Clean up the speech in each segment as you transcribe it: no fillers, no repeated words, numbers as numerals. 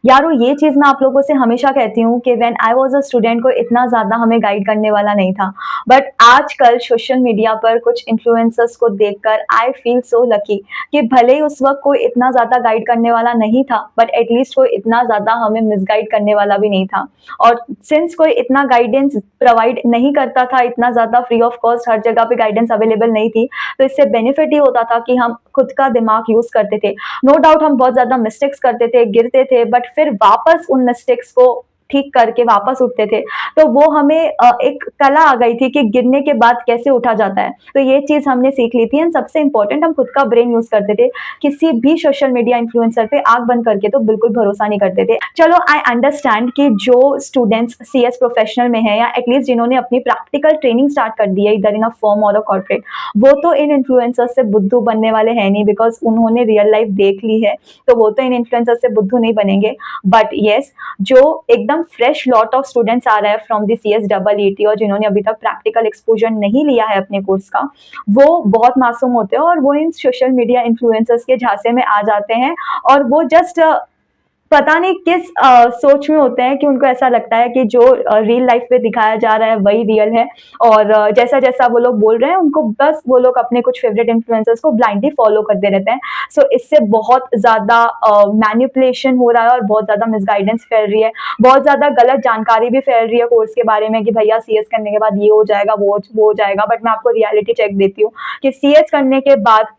यारो ये चीज़ मैं आप लोगों से हमेशा कहती हूँ कि when I was a student कोई इतना ज़्यादा हमें गाइड करने वाला नहीं था। बट आजकल सोशल मीडिया पर कुछ इन्फ्लुएंसर्स को देखकर आई फील सो लकी कि भले ही उस वक़्त कोई इतना ज़्यादा गाइड करने वाला नहीं था, बट एट लीस्ट कोई इतना ज़्यादा हमें मिसगाइड करने वाला भी नहीं था। और सिंस कोई इतना गाइडेंस प्रोवाइड नहीं करता था, इतना ज़्यादा फ्री ऑफ कॉस्ट हर जगह पे गाइडेंस अवेलेबल नहीं थी, तो इससे बेनिफिट ये होता था कि हम खुद का दिमाग यूज़ करते थे। नो डाउट हम बहुत ज़्यादा मिस्टेक्स करते थे, गिरते थे, बट फिर वापस उन मिस्टेक्स को ठीक करके वापस उठते थे। तो वो हमें एक कला आ गई थी कि गिरने के बाद कैसे उठा जाता है। तो ये चीज़ हमने सीख ली थी एंड सबसे इम्पोर्टेंट हम खुद का ब्रेन यूज़ करते थे। किसी भी सोशल मीडिया इन्फ्लुएंसर पे आँख बंद करके तो बिल्कुल भरोसा नहीं करते थे। चलो आई अंडरस्टैंड कि जो स्टूडेंट्स सीएस प्रोफेशनल में हैं या एटलीस्ट जिन्होंने अपनी प्रैक्टिकल ट्रेनिंग स्टार्ट कर दी है इधर इन अ फर्म और अ कॉर्पोरेट, वो तो इन इन्फ्लुएंसर्स से बुद्धू बनने वाले हैं नहीं, बिकॉज़ उन्होंने रियल लाइफ देख ली है। तो वो तो इन इन्फ्लुएंसर से बुद्धू नहीं बनेंगे। बट येस, जो एकदम फ्रेश लॉट ऑफ स्टूडेंट्स आ रहा है फ्रॉम द CSEET और जिन्होंने अभी तक प्रैक्टिकल एक्सपोजर नहीं लिया है अपने कोर्स का, वो बहुत मासूम होते हैं और वो इन सोशल मीडिया इन्फ्लुएंसर्स के झांसे में आ जाते हैं और वो जस्ट पता नहीं किस सोच में होते हैं कि उनको ऐसा लगता है कि जो रियल लाइफ में दिखाया जा रहा है वही रियल है और जैसा-जैसा वो लोग बोल रहे हैं उनको बस वो लोग अपने कुछ फेवरेट इन्फ्लुएंसर्स को ब्लाइंडली फॉलो करते रहते हैं। सो इससे बहुत ज़्यादा मैनिपुलेशन हो रहा है और बहुत ज़्यादा मिसगाइडेंस फैल रही है। बहुत ज़्यादा गलत जानकारी भी फैल रही है कोर्स के बारे में कि भैया सीएस करने के बाद ये हो जाएगा, वो हो जाएगा। बट मैं आपको रियलिटी चेक देती हूँ कि सीएस करने के बाद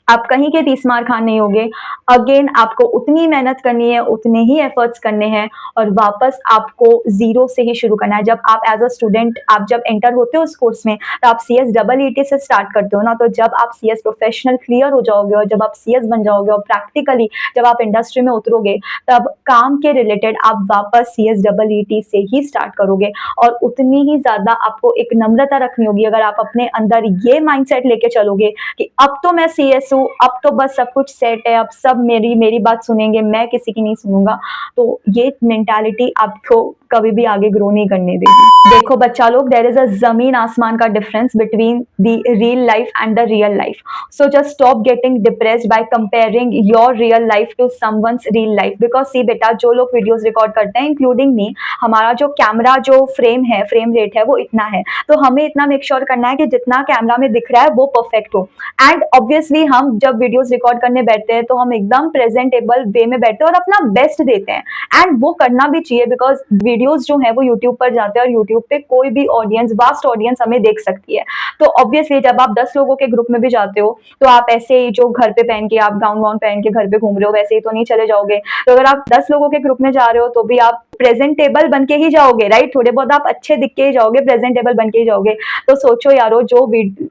आप कहीं के 30 मार खान नहीं होगे। अगेन आपको उतनी मेहनत करनी है, उतने ही एफर्ट्स करने हैं और वापस आपको ज़ीरो से ही शुरू करना है। जब आप एज़ अ स्टूडेंट आप जब एंटर होते हो उस कोर्स में, तो आप CSEET से स्टार्ट करते हो ना, तो जब आप सीएस प्रोफेशनल क्लियर हो जाओगे और जब आप सीएस बन जाओगे और प्रैक्टिकली जब आप इंडस्ट्री में उतरोगे, तब काम के रिलेटेड आप वापस CSEET से ही स्टार्ट करोगे और उतनी ही ज़्यादा आपको एक नम्रता रखनी होगी। अगर आप अपने अंदर ये माइंडसेट लेके चलोगे कि अब तो मैं सीएस हूँ, अब तो बस सब कुछ सेट है, अब सब मेरी मेरी बात सुनेंगे, मैं किसी की नहीं सुनूंगा, तो ये मेंटालिटी आपको कभी भी आगे ग्रो नहीं करने देगी। देखो बच्चा लोग, देयर इज अ जमीन आसमान का difference between the real life and the real life. So just stop getting depressed by comparing your real life to someone's real life. Because see बेटा, जो लोग वीडियोस रिकॉर्ड करते हैं इंक्लूडिंग मी, हमारा जो कैमरा जो फ्रेम है, frame rate है, वो इतना है। तो हमें इतना मेक श्योर करना है कि जितना कैमरा में दिख रहा है वो परफेक्ट हो। एंड ऑब्वियसली हम जब वीडियोस रिकॉर्ड करने बैठते हैं तो हम एकदम प्रेजेंटेबल वे में बैठते हैं और अपना बेस्ट देते हैं। एंड वो करना भी चाहिए, बिकॉज वीडियोस जो है वो यूट्यूब पर जाते हैं और यूट्यूब पे कोई भी ऑडियंस, वास्ट ऑडियंस हमें देख सकती है। तो ऑब्वियसली जब आप 10 लोगों के ग्रुप में भी जाते हो तो आप ऐसे ही जो घर पे पहन के आप गाउन वाउन पहन के घर पे घूम रहे हो वैसे ही तो नहीं चले जाओगे। तो अगर आप 10 लोगों के ग्रुप में जा रहे हो तो भी आप प्रेजेंटेबल बन के ही जाओगे, राइट? थोड़े बहुत आप अच्छे दिख के ही जाओगे, प्रेजेंटेबल बन के ही जाओगे। तो सोचो यारो, जो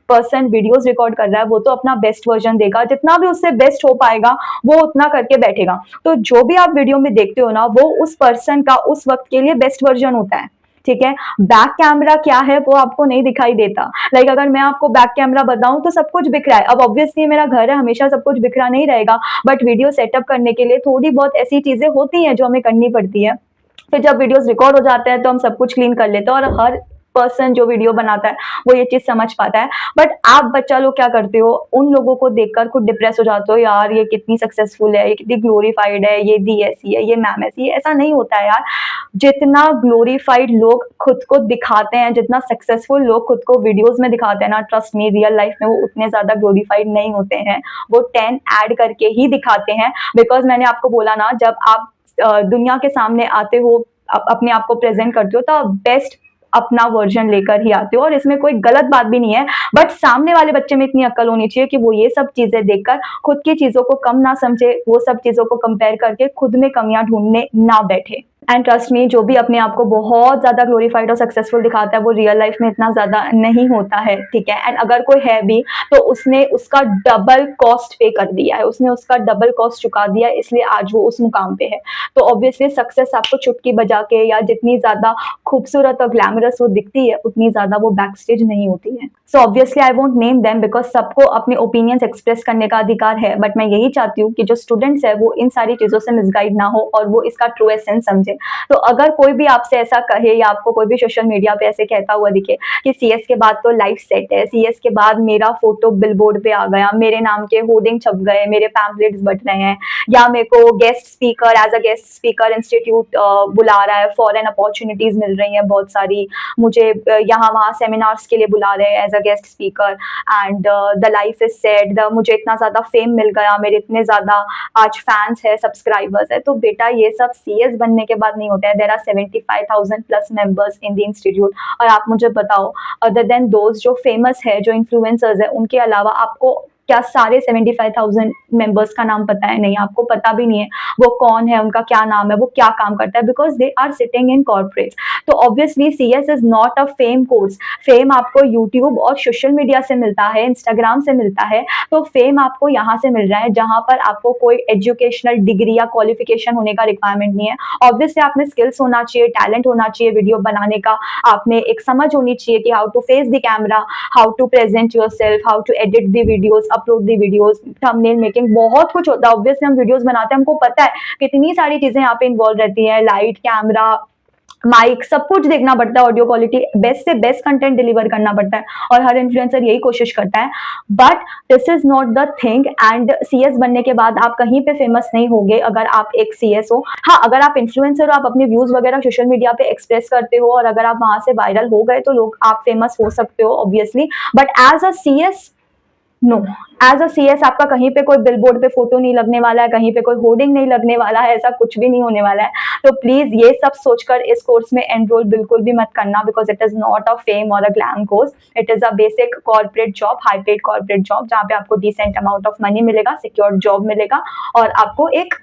पर्सन वीडियोस रिकॉर्ड कर रहा है वो तो अपना बेस्ट वर्जन देगा, जितना भी उससे बेस्ट हो पाएगा वो उतना करके बैठेगा। तो जो भी आप वीडियो में देखते हो ना, वो उस पर्सन का उस वक्त के लिए बेस्ट वर्जन होता है। ठीक है, बैक कैमरा क्या है वो आपको नहीं दिखाई देता। लाइक अगर मैं आपको बैक कैमरा बताऊं तो सब कुछ बिखरा है। अब ऑब्वियसली मेरा घर है, हमेशा सब कुछ बिखरा नहीं रहेगा, बट वीडियो सेटअप करने के लिए थोड़ी बहुत ऐसी चीजें होती हैं जो हमें करनी पड़ती है। फिर जब वीडियोस रिकॉर्ड हो जाते हैं तो हम सब कुछ क्लीन कर लेते हैं और हर पर्सन जो वीडियो बनाता है वो ये चीज समझ पाता है। बट आप बच्चा लोग क्या करते हो, उन लोगों को देखकर खुद डिप्रेस हो जाते हो, यार ये कितनी सक्सेसफुल है, ये कितनी ग्लोरीफाइड है, ये दी ऐसी है, ये मैम ऐसी है। ऐसा नहीं होता है यार। जितना ग्लोरीफाइड लोग खुद को दिखाते हैं, जितना सक्सेसफुल लोग खुद को वीडियोस में दिखाते हैं ना, ट्रस्ट मी, रियल लाइफ में वो उतने ज्यादा ग्लोरीफाइड नहीं होते हैं। वो 10 ऐड करके ही दिखाते हैं। बिकॉज मैंने आपको बोला ना, जब आप दुनिया के सामने आते हो, अपने आप को प्रेजेंट करते हो, तो आप बेस्ट अपना वर्जन लेकर ही आते हो और इसमें कोई गलत बात भी नहीं है। बट सामने वाले बच्चे में इतनी अक्ल होनी चाहिए कि वो ये सब चीजें देखकर खुद की चीजों को कम ना समझे, वो सब चीजों को कंपेयर करके खुद में कमियां ढूंढने ना बैठे। एंड ट्रस्ट मी, जो भी अपने आप को बहुत ज्यादा ग्लोरीफाइड और सक्सेसफुल दिखाता है वो रियल लाइफ में इतना ज्यादा नहीं होता है। ठीक है, एंड अगर कोई है भी तो उसने उसका डबल कॉस्ट पे कर दिया है, उसने उसका डबल कॉस्ट चुका दिया है, इसलिए आज वो उस मुकाम पे है। तो ऑब्वियसली सक्सेस आपको चुटकी बजा के या जितनी ज्यादा खूबसूरत और ग्लैमरस वो दिखती है उतनी ज्यादा वो बैक स्टेज नहीं होती है। So obviously I won't name them, because सबको अपने ओपिनियंस एक्सप्रेस करने का अधिकार है। बट मैं यही चाहती हूँ कि जो स्टूडेंट्स है वो इन सारी चीजों से मिसगाइड ना हो और वो इसका ट्रू एसेंस समझे। से। तो अगर कोई भी आपसे ऐसा कहे या आपको कोई भी सोशल मीडिया पे ऐसे कहता हुआ दिखे कि सीएस के बाद तो लाइफ सेट है, सीएस के बाद मेरा फोटो बिलबोर्ड पे आ गया, मेरे नाम के होर्डिंग छप गए, मेरे पैम्पलेट्स बट रहे हैं, या मेरे को guest speaker as a guest speaker institute बुला रहा है, फॉरेन अपॉर्चुनिटीज मिल रही हैं बहुत सारी, मुझे यहाँ वहाँ सेमिनार्स के लिए बुला रहे हैं as a guest speaker, and the life is set, मुझे इतना ज़्यादा फेम मिल गया, मेरे इतने ज़्यादा आज फैंस है, सब्सक्राइबर्स है। तो बेटा ये सब सीएस बनने के बाद नहीं होता है। There are 75,000 plus members in the institute. और आप मुझे बताओ, अदर देन दोज जो फेमस है, जो इन्फ्लुएंसर्स है, उनके अलावा आपको क्या सारे 75,000 मेंबर्स का नाम पता है? नहीं, आपको पता भी नहीं है वो कौन है, उनका क्या नाम है, वो क्या काम करता है, because they are sitting in corporates. तो obviously CS is not a fame course. Fame आपको यूट्यूब और सोशल मीडिया से मिलता है, इंस्टाग्राम से मिलता है। तो फेम आपको यहाँ से मिल रहा है जहाँ पर आपको कोई एजुकेशनल डिग्री या क्वालिफिकेशन होने का रिक्वायरमेंट नहीं है। ऑब्वियसली आप में स्किल्स होना चाहिए, टैलेंट होना चाहिए वीडियो बनाने का, आप में एक समझ होनी चाहिए कि how to face the camera, how to present yourself, how to edit the videos, upload the videos, thumbnail making, बहुत कुछ होता है। ऑब्वियसली हम वीडियोस बनाते हैं, हमको पता है कितनी सारी चीजें यहाँ पे इन्वॉल्व रहती है, लाइट, कैमरा, माइक, सब कुछ देखना पड़ता है, ऑडियो क्वालिटी, बेस्ट से बेस्ट कंटेंट डिलीवर करना पड़ता है, और हर इन्फ्लुएंसर यही कोशिश करता है। But this is not the thing. And CS बनने के बाद आप कहीं पे फेमस नहीं होगे अगर आप एक सीएस हो। हाँ, अगर आप इन्फ्लुएंसर हो, आप अपने व्यूज वगैरह सोशल मीडिया पे एक्सप्रेस करते हो, और अगर आप वहां से वायरल हो गए तो लोग आप फेमस हो सकते हो obviously. But as a CS, no, as a CS आपका कहीं पे कोई बिलबोर्ड पे फोटो नहीं लगने वाला है, कहीं पे कोई होर्डिंग नहीं लगने वाला है, ऐसा कुछ भी नहीं होने वाला है। तो प्लीज ये सब सोचकर इस कोर्स में एनरोल बिल्कुल भी मत करना, because it is not a fame और a glam course. It is a basic corporate job, high paid corporate job, जहाँ पे आपको डिसेंट अमाउंट ऑफ मनी मिलेगा, सिक्योर जॉब मिलेगा, और आपको एक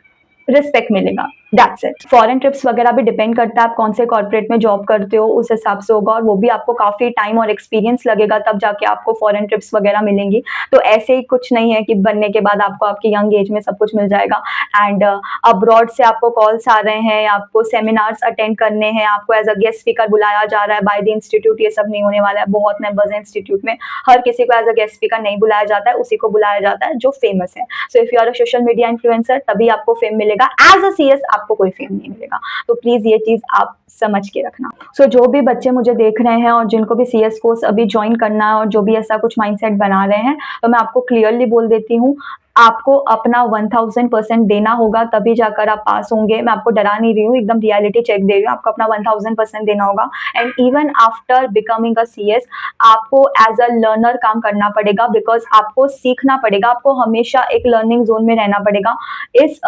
रिस्पेक्ट मिलेगा। That's it. फॉरेन ट्रिप्स वगैरह भी डिपेंड करता है आप कौन से कॉर्पोरेट में जॉब करते हो, उस हिसाब से होगा, और वो भी आपको काफी टाइम और एक्सपीरियंस लगेगा, तब जाके आपको फॉरेन ट्रिप्स वगैरह मिलेंगी। तो ऐसे ही कुछ नहीं है कि बनने के बाद आपको आपकी यंग एज में सब कुछ मिल जाएगा। एंड अब्रॉड से आपको कॉल्स आ रहे हैं, आपको सेमिनार्स अटेंड करने हैं, आपको एज अ गेस्ट स्पीकर बुलाया जा रहा है बाय द इंस्टीट्यूट। ये सब नहीं होने वाला है। बहुत मेंबर्स हैं इंस्टीट्यूट में, हर किसी को एज अ गेस्ट स्पीकर नहीं बुलाया जाता है, उसी को बुलाया जाता है जो फेमस है। So if you are a social media influencer, तभी आपको फेम मिलेगा। एज अ सीएस आपको कोई फेम नहीं मिलेगा। तो प्लीज ये चीज आप समझ के रखना। सो जो भी बच्चे मुझे देख रहे हैं और जिनको भी सीएस कोर्स अभी ज्वाइन करना है, और जो भी ऐसा कुछ माइंडसेट बना रहे हैं, तो मैं आपको क्लियरली बोल देती हूँ, आपको अपना 1000% देना होगा, तभी जाकर आप पास होंगे। मैं आपको डरा नहीं रही हूँ, एकदम रियलिटी चेक दे रही हूँ। आपको अपना 1000% देना होगा। And even after becoming a CS, आपको एज अ लर्नर काम करना पड़ेगा, बिकॉज आपको सीखना पड़ेगा, आपको हमेशा एक लर्निंग जोन में रहना पड़ेगा। इस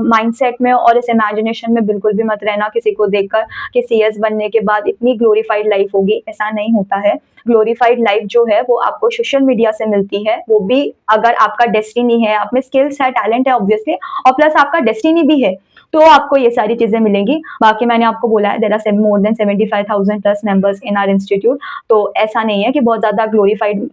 माइंडसेट में और इस इमेजिनेशन में बिल्कुल भी मत रहना किसी को देखकर कि सीएस बनने के बाद इतनी ग्लोरीफाइड लाइफ होगी। ऐसा नहीं होता है। ग्लोरीफाइड लाइफ जो है वो आपको सोशल मीडिया से मिलती है, वो भी अगर आपका डेस्टिनी है, आप में स्किल्स है, टैलेंट है ऑब्वियसली, और प्लस आपका डेस्टिनी भी है, तो आपको ये सारी चीजें मिलेंगी। बाकी मैंने आपको बोला है, there are more than 75,000 plus members in our institute. तो ऐसा नहीं है कि बहुत ज्यादा ग्लोरीफाइड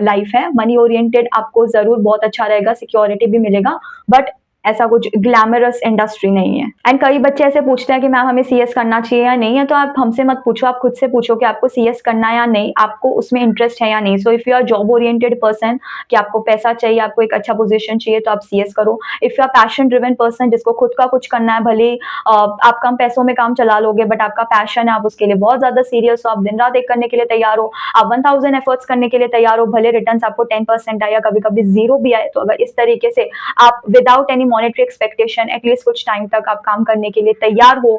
लाइफ है। मनी ओरिएंटेड आपको जरूर बहुत अच्छा रहेगा, सिक्योरिटी भी मिलेगा, बट ऐसा कुछ ग्लैमरस इंडस्ट्री नहीं है। एंड कई बच्चे ऐसे पूछते हैं कि मैम हमें सीएस करना चाहिए या नहीं है, तो आप हमसे मत पूछो, आप खुद से पूछो कि आपको सीएस करना है या नहीं, आपको उसमें इंटरेस्ट है या नहीं। So if you are job oriented person, कि आपको पैसा चाहिए, आपको एक अच्छा पोजीशन चाहिए, तो आप सीएस करो। If you are passion driven person, जिसको खुद का कुछ करना है, भले आप कम पैसों में काम चला लोगे, बट आपका पैशन है, आप उसके लिए बहुत ज्यादा सीरियस हो, आप दिन रात एक करने के लिए तैयार हो, आप 1000 एफर्ट्स करने के लिए तैयार हो, भले रिटर्न आपको 10% आए या कभी कभी 0 भी आए, तो अगर इस तरीके से आप without any monetary expectation at least कुछ टाइम तक आप काम करने के लिए तैयार हो,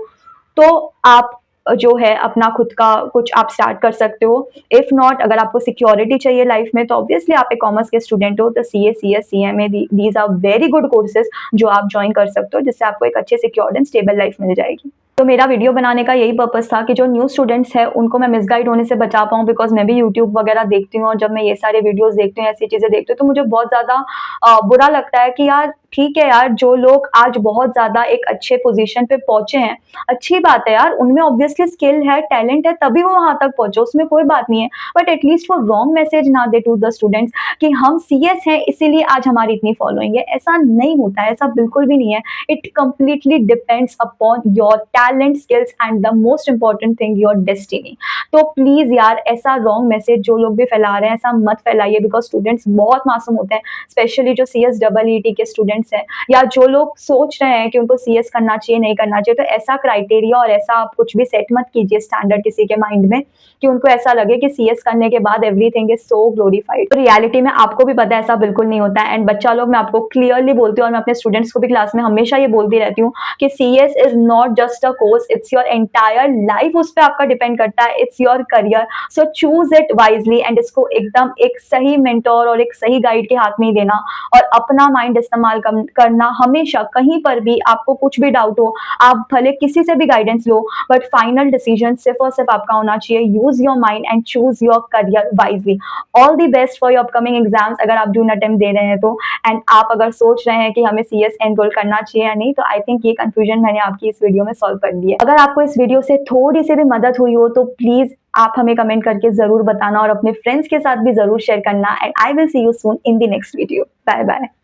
तो आप जो है अपना खुद का कुछ आप स्टार्ट कर सकते हो। इफ नॉट, अगर आपको सिक्योरिटी चाहिए लाइफ में, तो ऑब्वियसली आप एक कॉमर्स के स्टूडेंट हो, तो CA, CS, CMA, these are very good courses जो आप ज्वाइन कर सकते हो, जिससे आपको एक अच्छी सिक्योर्ड एंड स्टेबल लाइफ मिल जाएगी। तो मेरा वीडियो बनाने का यही पर्पस था कि जो न्यू स्टूडेंट्स हैं उनको मैं मिसगाइड होने से बचा पाऊँ, बिकॉज मैं भी यूट्यूब वगैरह देखती हूँ, और जब मैं ये सारे वीडियोस देखती हूँ, ऐसी चीजें देखती हूँ, तो मुझे बहुत ज्यादा बुरा लगता है कि यार ठीक है यार, जो लोग आज बहुत ज्यादा एक अच्छे पोजीशन पे पहुंचे हैं, अच्छी बात है यार, उनमें ऑब्वियसली स्किल है, टैलेंट है, तभी वो वहां तक पहुंचे, उसमें कोई बात नहीं है। बट एटलीस्ट वो रॉन्ग मैसेज ना दे टू द स्टूडेंट्स कि हम सीएस हैं इसीलिए आज हमारी इतनी फॉलोइंग है। ऐसा नहीं होता है, ऐसा बिल्कुल भी नहीं है। It completely depends upon your talent, skills and the most important thing your destiny. तो प्लीज यार, ऐसा रॉन्ग मैसेज जो लोग भी फैला रहे हैं, ऐसा मत फैलाइए, बिकॉज स्टूडेंट्स बहुत मासूम होते हैं, स्पेशली जो CS EET के स्टूडेंट्स स्टूडेंट्स हैं या जो लोग सोच रहे हैं कि उनको सीएस करना चाहिए, नहीं करना चाहिए, तो ऐसा क्राइटेरिया और ऐसा आप कुछ भी सेट मत कीजिए स्टैंडर्ड किसी के माइंड में कि उनको ऐसा लगे कि सीएस करने के बाद एवरीथिंग इज सो ग्लोरीफाइड। तो रियलिटी में आपको भी पता है ऐसा बिल्कुल नहीं होता है। एंड बच्चा लोग, मैं आपको क्लियरली बोलती हूँ और मैं अपने स्टूडेंट्स को भी क्लास में हमेशा ये बोलती रहती हूँ कि CS is not just a course, it's your entire life उस पर आपका डिपेंड करता है, it's your career. So choose it wisely and इसको एकदम एक सही मेंटोर और एक सही गाइड के हाथ में ही देना और अपना माइंड इस्तेमाल करना हमेशा। कहीं पर भी आपको कुछ भी डाउट हो, आप भले किसी से भी guidance low, but final decision सिर्फ और सिर्फ आपका होना चाहिए। Use your mind and choose your career wisely. All the best for your upcoming exams अगर आप जून अटेम्प्ट दे रहे हैं तो। एंड आप अगर सोच रहे हैं कि हमें सीएस एनरोल करना चाहिए या नहीं, तो आई थिंक ये कंफ्यूजन मैंने आपकी इस वीडियो में सॉल्व कर दी है। अगर आपको इस वीडियो से थोड़ी सी भी मदद हुई हो तो प्लीज आप हमें कमेंट करके जरूर बताना और अपने फ्रेंड्स के साथ भी जरूर शेयर करना। And I will see you soon in the next video. Bye bye.